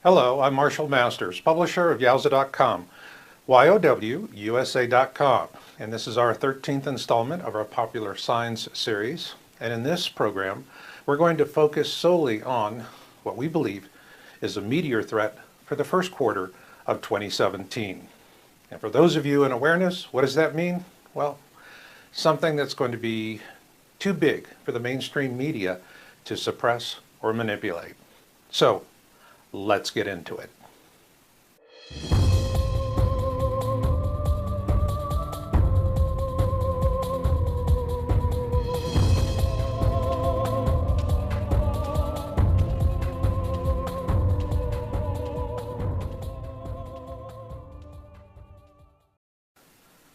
Hello, I'm Marshall Masters, publisher of Yowza.com, YOWUSA.com, and this is our 13th installment of our popular science series. And in this program, we're going to focus solely on what we believe is a meteor threat for the first quarter of 2017. And for those of you in awareness, what does that mean? Well, something that's going to be too big for the mainstream media to suppress or manipulate. So, let's get into it.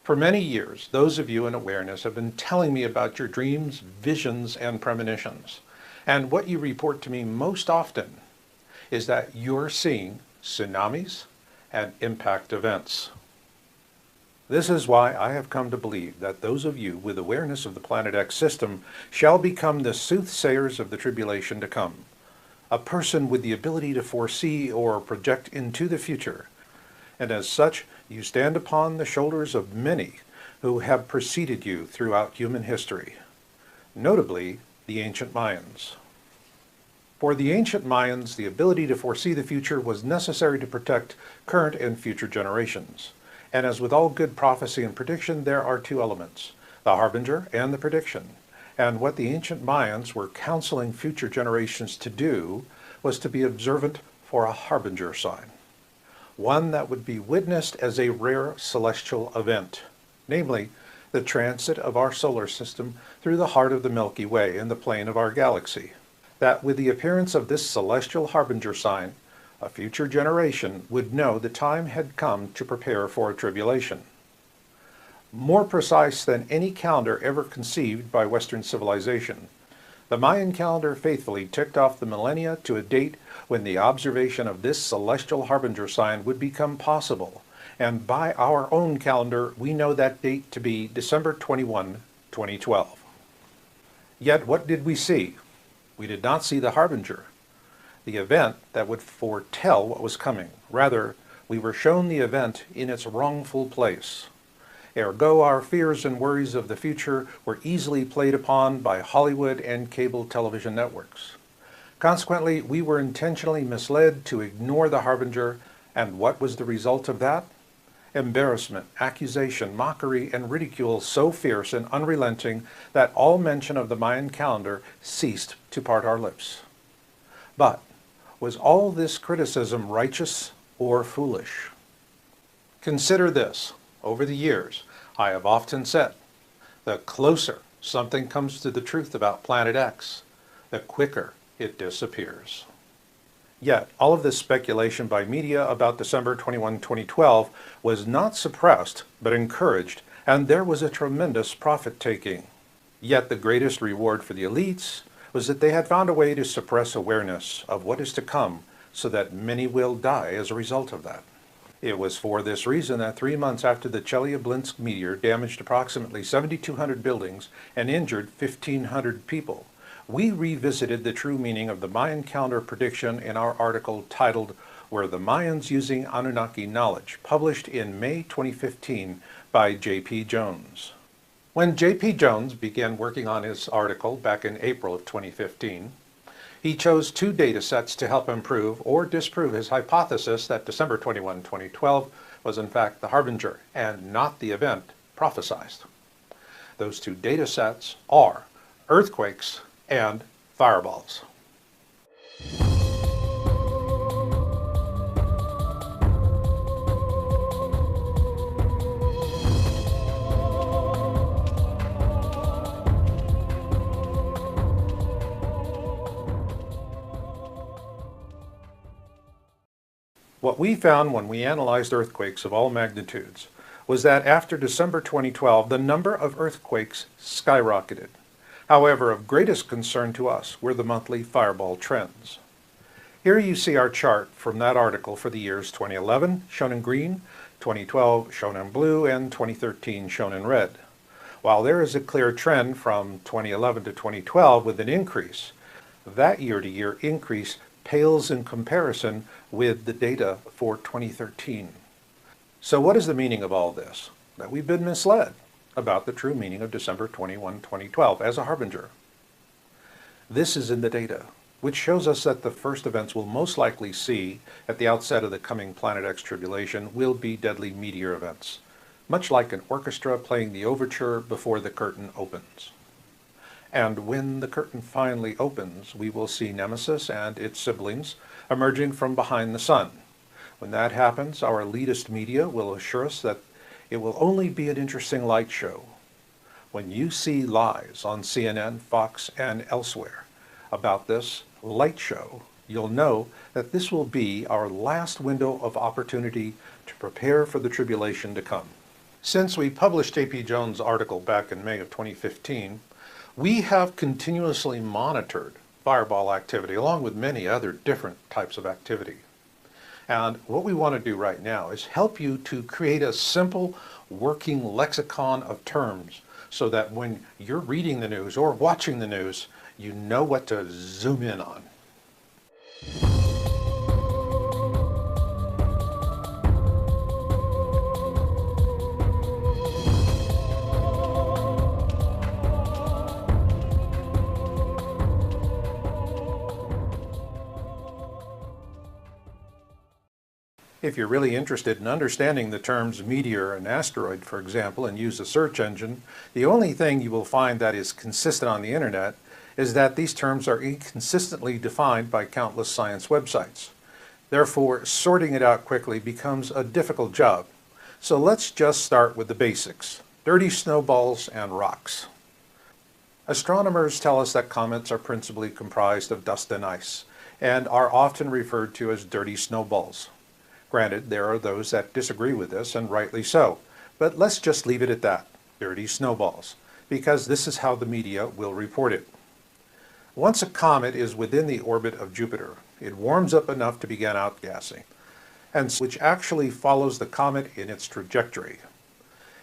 For many years, those of you in awareness have been telling me about your dreams, visions, and premonitions. And what you report to me most often is that you're seeing tsunamis and impact events. This is why I have come to believe that those of you with awareness of the Planet X system shall become the soothsayers of the tribulation to come, a person with the ability to foresee or project into the future. And as such, you stand upon the shoulders of many who have preceded you throughout human history, notably the ancient Mayans. For the ancient Mayans, the ability to foresee the future was necessary to protect current and future generations. And as with all good prophecy and prediction, there are two elements, the harbinger and the prediction. And what the ancient Mayans were counseling future generations to do was to be observant for a harbinger sign, one that would be witnessed as a rare celestial event, namely the transit of our solar system through the heart of the Milky Way in the plane of our galaxy. That with the appearance of this celestial harbinger sign, a future generation would know the time had come to prepare for a tribulation. More precise than any calendar ever conceived by Western civilization, the Mayan calendar faithfully ticked off the millennia to a date when the observation of this celestial harbinger sign would become possible, and by our own calendar we know that date to be December 21, 2012. Yet what did we see? We did not see the harbinger, the event that would foretell what was coming. Rather, we were shown the event in its wrongful place. Ergo, our fears and worries of the future were easily played upon by Hollywood and cable television networks. Consequently, we were intentionally misled to ignore the harbinger, and what was the result of that? Embarrassment, accusation, mockery, and ridicule so fierce and unrelenting that all mention of the Mayan calendar ceased to part our lips. But was all this criticism righteous or foolish? Consider this. Over the years, I have often said, the closer something comes to the truth about Planet X, the quicker it disappears. Yet, all of this speculation by media about December 21, 2012 was not suppressed, but encouraged, and there was a tremendous profit-taking. Yet the greatest reward for the elites was that they had found a way to suppress awareness of what is to come, so that many will die as a result of that. It was for this reason that 3 months after the Chelyabinsk meteor damaged approximately 7,200 buildings and injured 1,500 people, we revisited the true meaning of the Mayan calendar prediction in our article titled Were the Mayans Using Anunnaki Knowledge, published in May 2015 by J.P. Jones. When J.P. Jones began working on his article back in April of 2015, he chose two data sets to help him prove or disprove his hypothesis that December 21, 2012 was in fact the harbinger and not the event prophesized. Those two data sets are earthquakes and fireballs. What we found when we analyzed earthquakes of all magnitudes was that after December 2012, the number of earthquakes skyrocketed. However, of greatest concern to us were the monthly fireball trends. Here you see our chart from that article for the years 2011, shown in green, 2012, shown in blue, and 2013, shown in red. While there is a clear trend from 2011 to 2012 with an increase, that year-to-year increase pales in comparison with the data for 2013. So what is the meaning of all this? That we've been misled about the true meaning of December 21, 2012 as a harbinger. This is in the data, which shows us that the first events we'll most likely see at the outset of the coming Planet X tribulation will be deadly meteor events, much like an orchestra playing the overture before the curtain opens. And when the curtain finally opens, we will see Nemesis and its siblings emerging from behind the sun. When that happens, our elitist media will assure us that it will only be an interesting light show. When you see lies on CNN, Fox, and elsewhere about this light show, you'll know that this will be our last window of opportunity to prepare for the tribulation to come. Since we published J.P. Jones' article back in May of 2015, we have continuously monitored fireball activity along with many other different types of activity. And what we want to do right now is help you to create a simple working lexicon of terms so that when you're reading the news or watching the news, you know what to zoom in on. If you're really interested in understanding the terms meteor and asteroid, for example, and use a search engine, the only thing you will find that is consistent on the internet is that these terms are inconsistently defined by countless science websites. Therefore, sorting it out quickly becomes a difficult job. So let's just start with the basics: dirty snowballs and rocks. Astronomers tell us that comets are principally comprised of dust and ice, and are often referred to as dirty snowballs. Granted, there are those that disagree with this, and rightly so, but let's just leave it at that, dirty snowballs, because this is how the media will report it. Once a comet is within the orbit of Jupiter, it warms up enough to begin outgassing, and which actually follows the comet in its trajectory.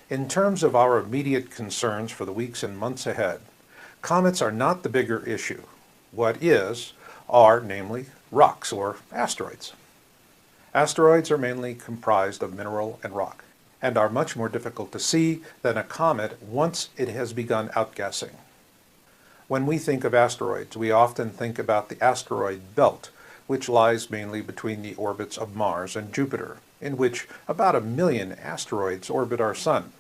In terms of our immediate concerns for the weeks and months ahead, comets are not the bigger issue. What are namely rocks or asteroids. Asteroids are mainly comprised of mineral and rock, and are much more difficult to see than a comet once it has begun outgassing. When we think of asteroids, we often think about the asteroid belt, which lies mainly between the orbits of Mars and Jupiter, in which about 1 million asteroids orbit our Sun.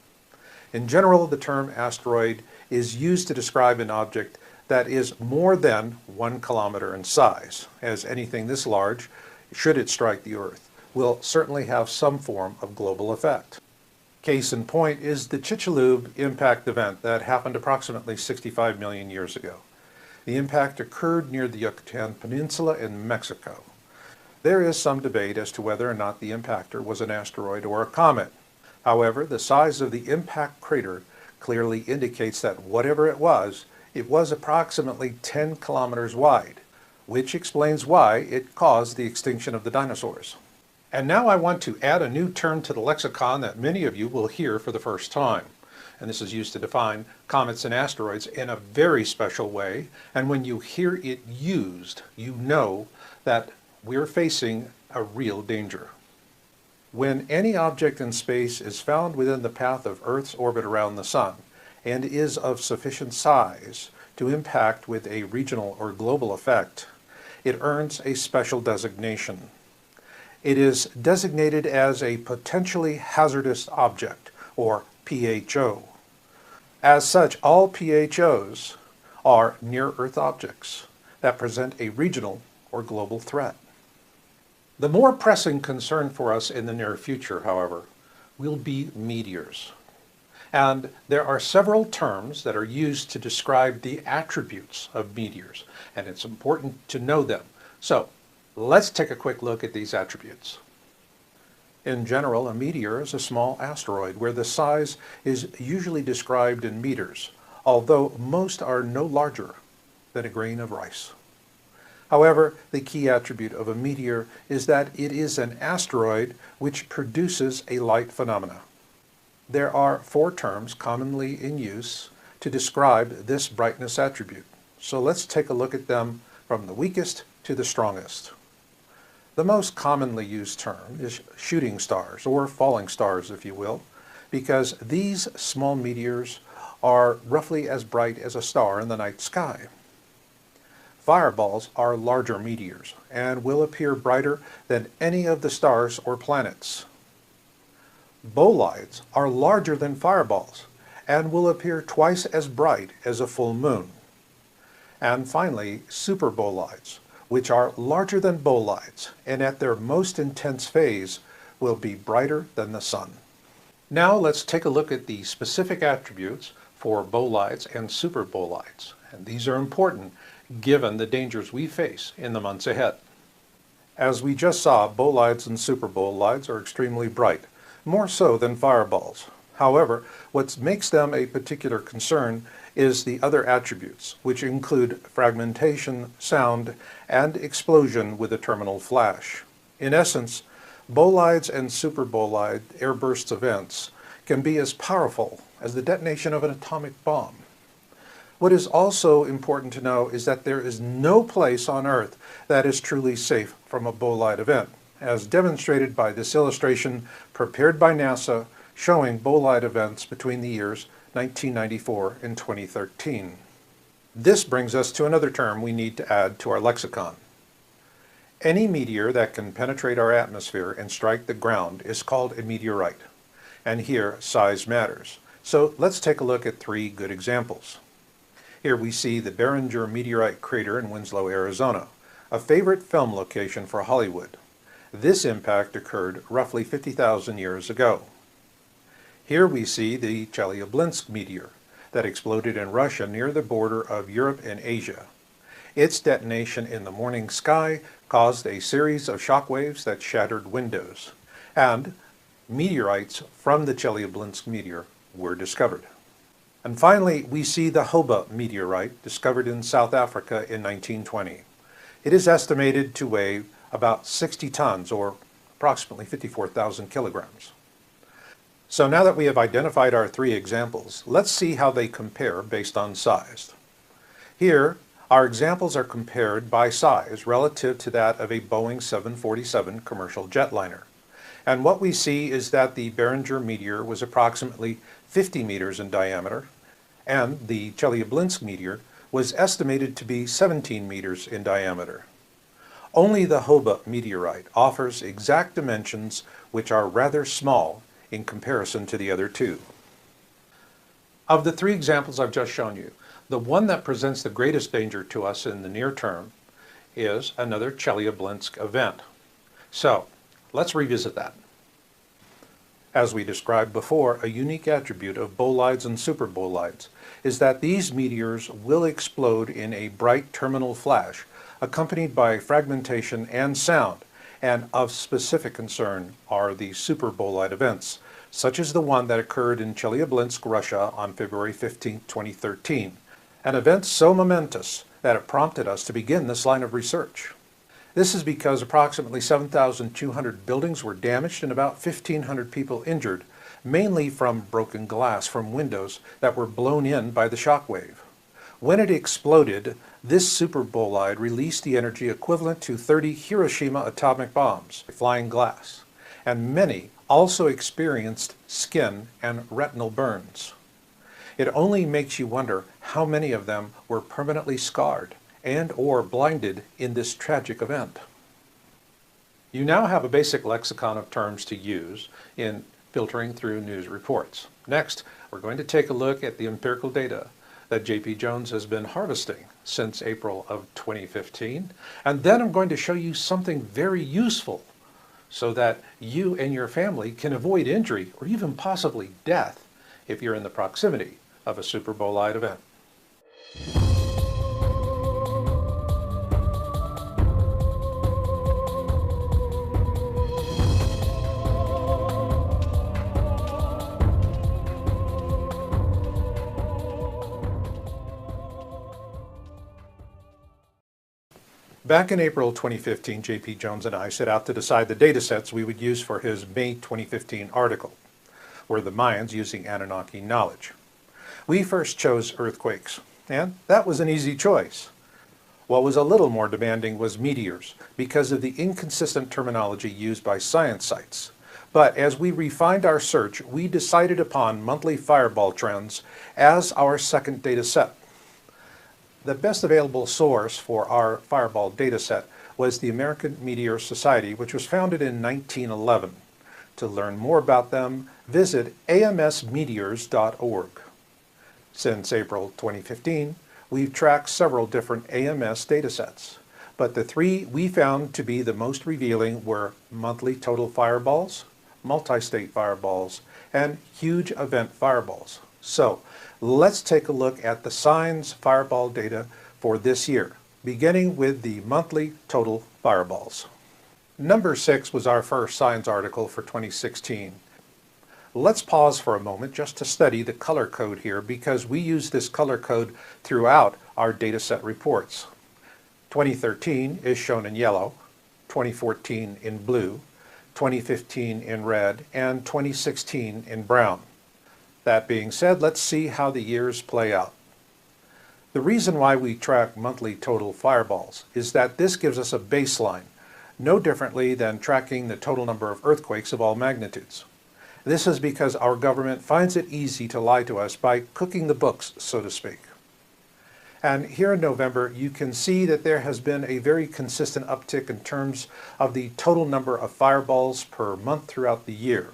In general, the term asteroid is used to describe an object that is more than 1 kilometer in size, as anything this large, should it strike the Earth, will certainly have some form of global effect. Case in point is the Chicxulub impact event that happened approximately 65 million years ago. The impact occurred near the Yucatan Peninsula in Mexico. There is some debate as to whether or not the impactor was an asteroid or a comet. However, the size of the impact crater clearly indicates that whatever it was approximately 10 kilometers wide, which explains why it caused the extinction of the dinosaurs. And now I want to add a new term to the lexicon that many of you will hear for the first time. And this is used to define comets and asteroids in a very special way. And when you hear it used, you know that we're facing a real danger. When any object in space is found within the path of Earth's orbit around the Sun and is of sufficient size to impact with a regional or global effect, it earns a special designation. It is designated as a potentially hazardous object, or PHO. As such, all PHOs are near-Earth objects that present a regional or global threat. The more pressing concern for us in the near future, however, will be meteors. And there are several terms that are used to describe the attributes of meteors, and it's important to know them. So, let's take a quick look at these attributes. In general, a meteor is a small asteroid where the size is usually described in meters, although most are no larger than a grain of rice. However, the key attribute of a meteor is that it is an asteroid which produces a light phenomena. There are 4 terms commonly in use to describe this brightness attribute. So let's take a look at them from the weakest to the strongest. The most commonly used term is shooting stars, or falling stars if you will, because these small meteors are roughly as bright as a star in the night sky. Fireballs are larger meteors and will appear brighter than any of the stars or planets. Bolides are larger than fireballs and will appear twice as bright as a full moon. And finally, superbolides, which are larger than bolides and at their most intense phase will be brighter than the sun. Now let's take a look at the specific attributes for bolides and superbolides. And these are important given the dangers we face in the months ahead. As we just saw, bolides and superbolides are extremely bright, more so than fireballs. However, what makes them a particular concern is the other attributes, which include fragmentation, sound, and explosion with a terminal flash. In essence, bolides and superbolide airburst events can be as powerful as the detonation of an atomic bomb. What is also important to know is that there is no place on Earth that is truly safe from a bolide event, as demonstrated by this illustration prepared by NASA showing bolide events between the years 1994 and 2013. This brings us to another term we need to add to our lexicon. Any meteor that can penetrate our atmosphere and strike the ground is called a meteorite. And here, size matters. So let's take a look at three good examples. Here we see the Danger meteorite crater in Winslow, Arizona, a favorite film location for Hollywood. This impact occurred roughly 50,000 years ago. Here we see the Chelyabinsk meteor that exploded in Russia near the border of Europe and Asia. Its detonation in the morning sky caused a series of shock waves that shattered windows, and meteorites from the Chelyabinsk meteor were discovered. And finally, we see the Hoba meteorite discovered in South Africa in 1920. It is estimated to weigh about 60 tons, or approximately 54,000 kilograms. So now that we have identified our three examples, let's see how they compare based on size. Here, our examples are compared by size relative to that of a Boeing 747 commercial jetliner. And what we see is that the Danger meteor was approximately 50 meters in diameter, and the Chelyabinsk meteor was estimated to be 17 meters in diameter. Only the Hoba meteorite offers exact dimensions which are rather small in comparison to the other two. Of the three examples I've just shown you, the one that presents the greatest danger to us in the near term is another Chelyabinsk event. So, let's revisit that. As we described before, a unique attribute of bolides and superbolides is that these meteors will explode in a bright terminal flash, accompanied by fragmentation and sound, and of specific concern are the superbolide events, such as the one that occurred in Chelyabinsk, Russia on February 15, 2013, an event so momentous that it prompted us to begin this line of research. This is because approximately 7,200 buildings were damaged and about 1,500 people injured, mainly from broken glass from windows that were blown in by the shock wave. When it exploded, this superbolide released the energy equivalent to 30 Hiroshima atomic bombs, flying glass, and many also experienced skin and retinal burns. It only makes you wonder how many of them were permanently scarred and or blinded in this tragic event. You now have a basic lexicon of terms to use in filtering through news reports. Next, we're going to take a look at the empirical data that J.P. Jones has been harvesting since April of 2015. And then I'm going to show you something very useful so that you and your family can avoid injury or even possibly death if you're in the proximity of a superbolide event. Back in April 2015, J.P. Jones and I set out to decide the data sets we would use for his May 2015 article, Were the Mayans Using Anunnaki Knowledge? We first chose earthquakes, and that was an easy choice. What was a little more demanding was meteors, because of the inconsistent terminology used by science sites. But as we refined our search, we decided upon monthly fireball trends as our second data set. The best available source for our fireball data set was the American Meteor Society, which was founded in 1911. To learn more about them, visit amsmeteors.org. Since April 2015, we've tracked several different AMS datasets, but the three we found to be the most revealing were monthly total fireballs, multi-state fireballs, and huge event fireballs. So let's take a look at the SIGNS fireball data for this year, beginning with the monthly total fireballs. Number 6 was our first SIGNS article for 2016. Let's pause for a moment just to study the color code here, because we use this color code throughout our dataset reports. 2013 is shown in yellow, 2014 in blue, 2015 in red, and 2016 in brown. That being said, let's see how the years play out. The reason why we track monthly total fireballs is that this gives us a baseline, no differently than tracking the total number of earthquakes of all magnitudes. This is because our government finds it easy to lie to us by cooking the books, so to speak. And here in November, you can see that there has been a very consistent uptick in terms of the total number of fireballs per month throughout the year.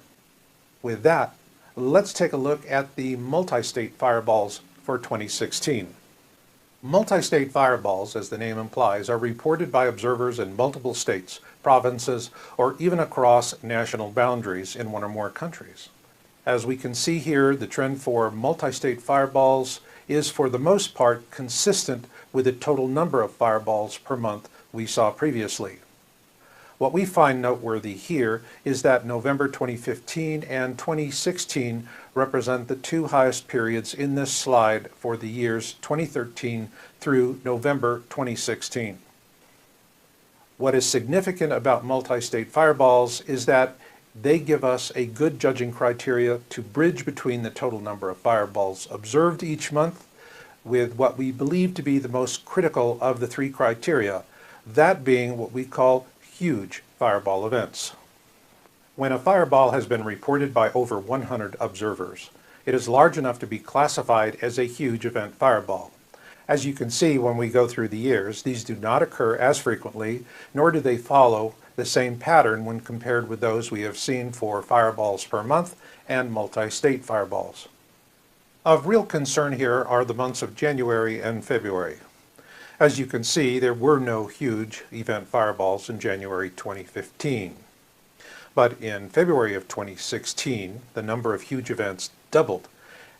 With that, let's take a look at the multi-state fireballs for 2016. Multi-state fireballs, as the name implies, are reported by observers in multiple states, provinces, or even across national boundaries in one or more countries. As we can see here, the trend for multi-state fireballs is for the most part consistent with the total number of fireballs per month we saw previously. What we find noteworthy here is that November 2015 and 2016 represent the two highest periods in this slide for the years 2013 through November 2016. What is significant about multi-state fireballs is that they give us a good judging criteria to bridge between the total number of fireballs observed each month with what we believe to be the most critical of the three criteria, that being what we call huge fireball events. When a fireball has been reported by over 100 observers, it is large enough to be classified as a huge event fireball. As you can see when we go through the years, these do not occur as frequently, nor do they follow the same pattern when compared with those we have seen for fireballs per month and multi-state fireballs. Of real concern here are the months of January and February. As you can see, there were no huge event fireballs in January 2015. But in February of 2016, the number of huge events doubled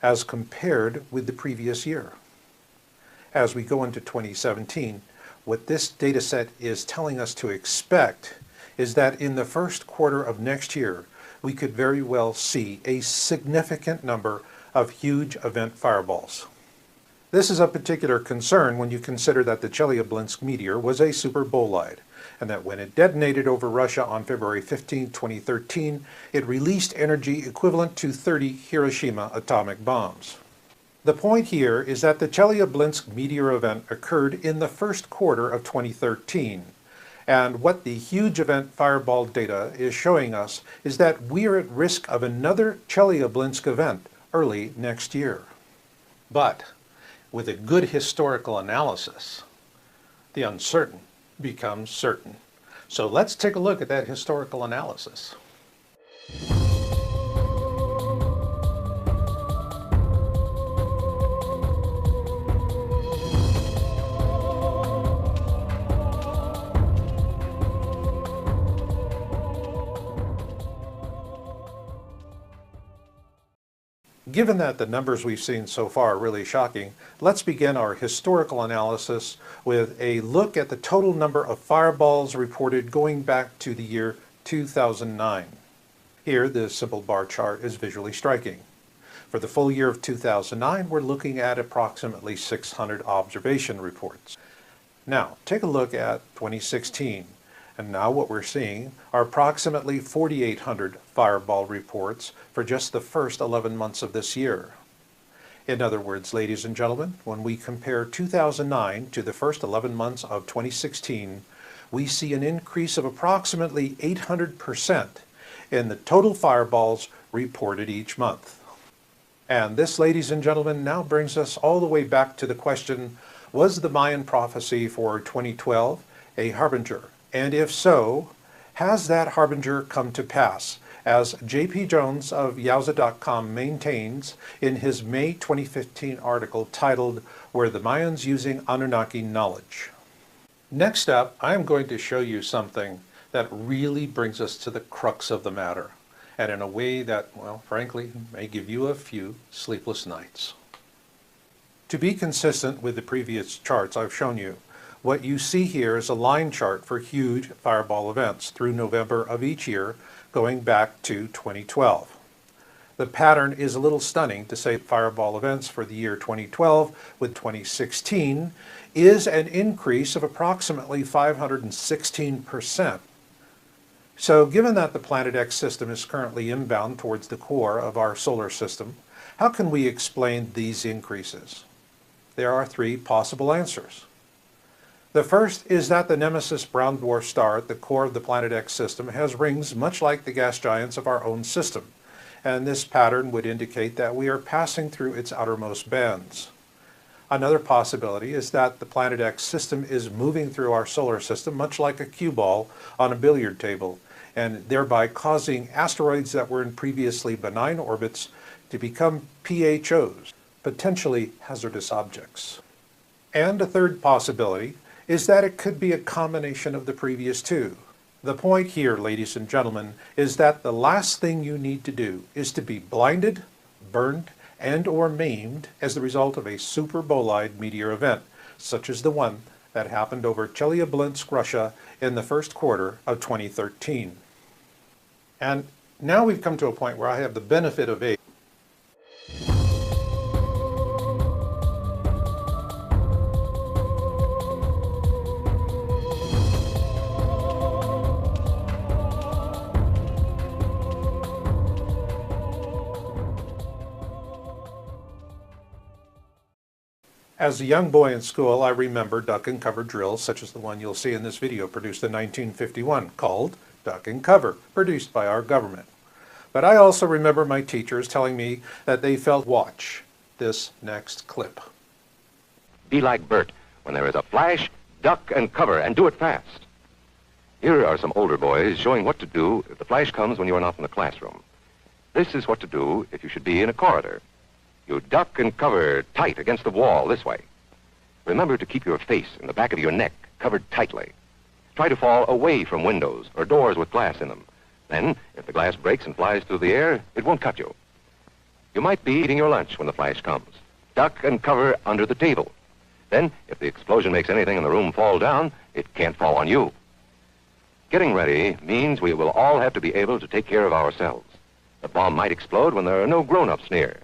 as compared with the previous year. As we go into 2017, what this data set is telling us to expect is that in the first quarter of next year, we could very well see a significant number of huge event fireballs. This is of particular concern when you consider that the Chelyabinsk meteor was a superbolide, and that when it detonated over Russia on February 15, 2013, it released energy equivalent to 30 Hiroshima atomic bombs. The point here is that the Chelyabinsk meteor event occurred in the first quarter of 2013, and what the huge event fireball data is showing us is that we are at risk of another Chelyabinsk event early next year. But with a good historical analysis, the uncertain becomes certain. So let's take a look at that historical analysis. Given that the numbers we've seen so far are really shocking, let's begin our historical analysis with a look at the total number of fireballs reported going back to the year 2009. Here, this simple bar chart is visually striking. For the full year of 2009, we're looking at approximately 600 observation reports. Now, take a look at 2016. And now what we're seeing are approximately 4,800 fireball reports for just the first 11 months of this year. In other words, ladies and gentlemen, when we compare 2009 to the first 11 months of 2016, we see an increase of approximately 800% in the total fireballs reported each month. And this, ladies and gentlemen, now brings us all the way back to the question, was the Mayan prophecy for 2012 a harbinger? And if so, has that harbinger come to pass, as J.P. Jones of Yowza.com maintains in his May 2015 article titled, Were the Mayans Using Anunnaki Knowledge? Next up, I am going to show you something that really brings us to the crux of the matter, and in a way that, well, frankly, may give you a few sleepless nights. To be consistent with the previous charts I've shown you, what you see here is a line chart for huge fireball events through November of each year, going back to 2012. The pattern is a little stunning to say fireball events for the year 2012 with 2016 is an increase of approximately 516%. So given that the Planet X system is currently inbound towards the core of our solar system, how can we explain these increases? There are three possible answers. The first is that the Nemesis brown dwarf star at the core of the Planet X system has rings much like the gas giants of our own system, and this pattern would indicate that we are passing through its outermost bands. Another possibility is that the Planet X system is moving through our solar system much like a cue ball on a billiard table, and thereby causing asteroids that were in previously benign orbits to become PHOs, potentially hazardous objects. And a third possibility is that it could be a combination of the previous two. The point here, ladies and gentlemen, is that the last thing you need to do is to be blinded, burned, and or maimed as the result of a super bolide meteor event, such as the one that happened over Chelyabinsk, Russia in the first quarter of 2013. And now we've come to a point where I have the benefit of age. As a young boy in school, I remember duck and cover drills such as the one you'll see in this video produced in 1951 called Duck and Cover, produced by our government. But I also remember my teachers telling me that they felt watch this next clip. Be like Bert. When there is a flash, duck and cover, and do it fast. Here are some older boys showing what to do if the flash comes when you are not in the classroom. This is what to do if you should be in a corridor. You duck and cover tight against the wall this way. Remember to keep your face and the back of your neck covered tightly. Try to fall away from windows or doors with glass in them. Then, if the glass breaks and flies through the air, it won't cut you. You might be eating your lunch when the flash comes. Duck and cover under the table. Then, if the explosion makes anything in the room fall down, it can't fall on you. Getting ready means we will all have to be able to take care of ourselves. The bomb might explode when there are no grown-ups near.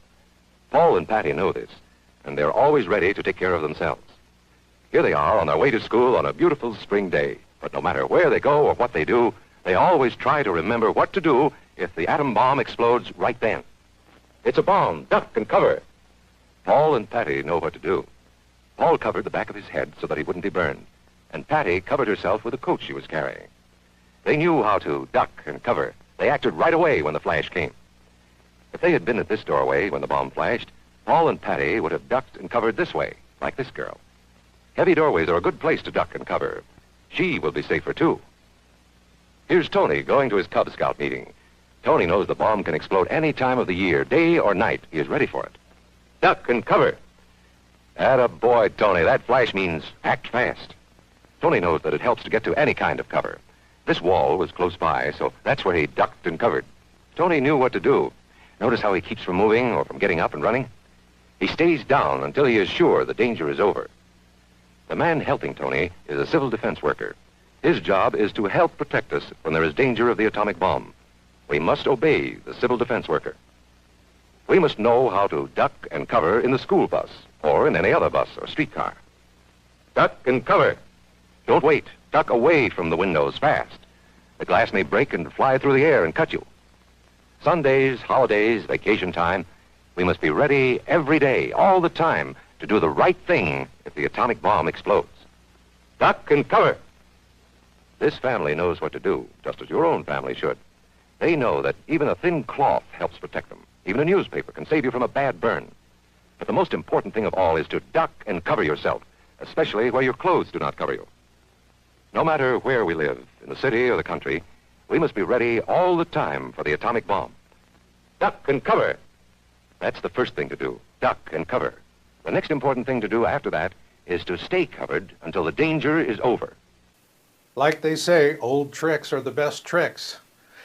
Paul and Patty know this, and they're always ready to take care of themselves. Here they are on their way to school on a beautiful spring day. But no matter where they go or what they do, they always try to remember what to do if the atom bomb explodes right then. It's a bomb. Duck and cover. Paul and Patty know what to do. Paul covered the back of his head so that he wouldn't be burned, and Patty covered herself with a coat she was carrying. They knew how to duck and cover. They acted right away when the flash came. If they had been at this doorway when the bomb flashed, Paul and Patty would have ducked and covered this way, like this girl. Heavy doorways are a good place to duck and cover. She will be safer, too. Here's Tony going to his Cub Scout meeting. Tony knows the bomb can explode any time of the year, day or night. He is ready for it. Duck and cover. Attaboy, Tony. That flash means act fast. Tony knows that it helps to get to any kind of cover. This wall was close by, so that's where he ducked and covered. Tony knew what to do. Notice how he keeps from moving or from getting up and running? He stays down until he is sure the danger is over. The man helping Tony is a civil defense worker. His job is to help protect us when there is danger of the atomic bomb. We must obey the civil defense worker. We must know how to duck and cover in the school bus or in any other bus or streetcar. Duck and cover. Don't wait. Duck away from the windows fast. The glass may break and fly through the air and cut you. Sundays, holidays, vacation time, We must be ready every day, all the time, to do the right thing if the atomic bomb explodes. Duck and cover. This family knows what to do, just as your own family should. They know that even a thin cloth helps protect them. Even a newspaper can save you from a bad burn. But the most important thing of all is to duck and cover yourself, especially where your clothes do not cover you. No matter where we live, in the city or the country, we must be ready all the time for the atomic bomb. Duck and cover. That's the first thing to do, duck and cover. The next important thing to do after that is to stay covered until the danger is over. Like they say, old tricks are the best tricks.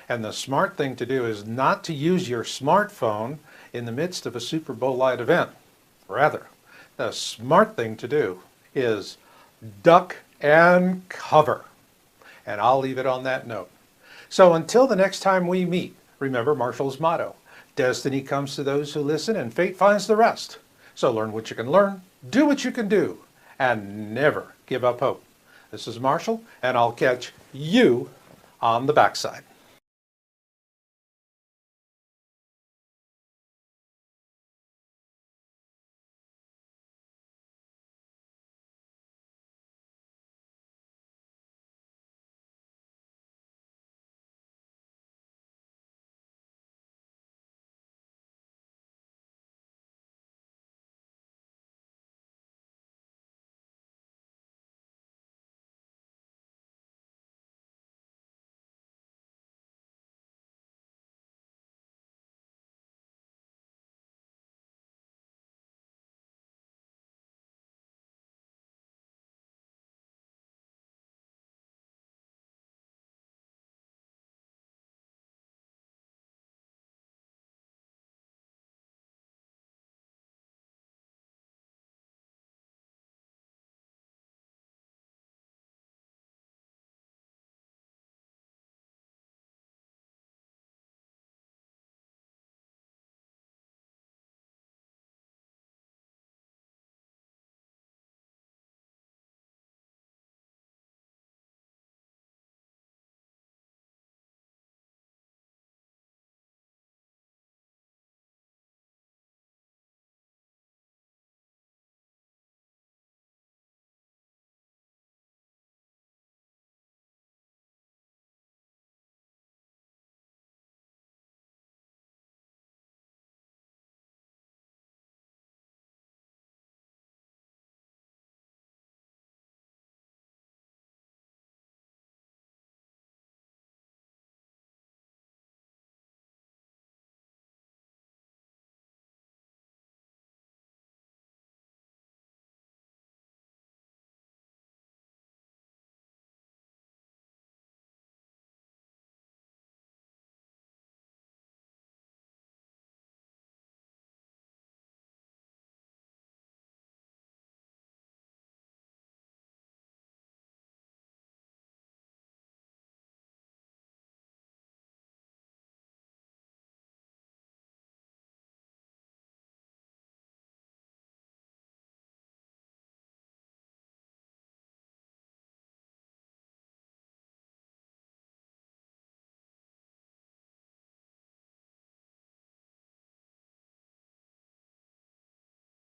And the smart thing to do is not to use your smartphone in the midst of a Super Bowl light event. Rather, the smart thing to do is duck and cover. And I'll leave it on that note. So until the next time we meet, remember Marshall's motto, destiny comes to those who listen and fate finds the rest. So learn what you can learn, do what you can do, and never give up hope. This is Marshall, and I'll catch you on the backside.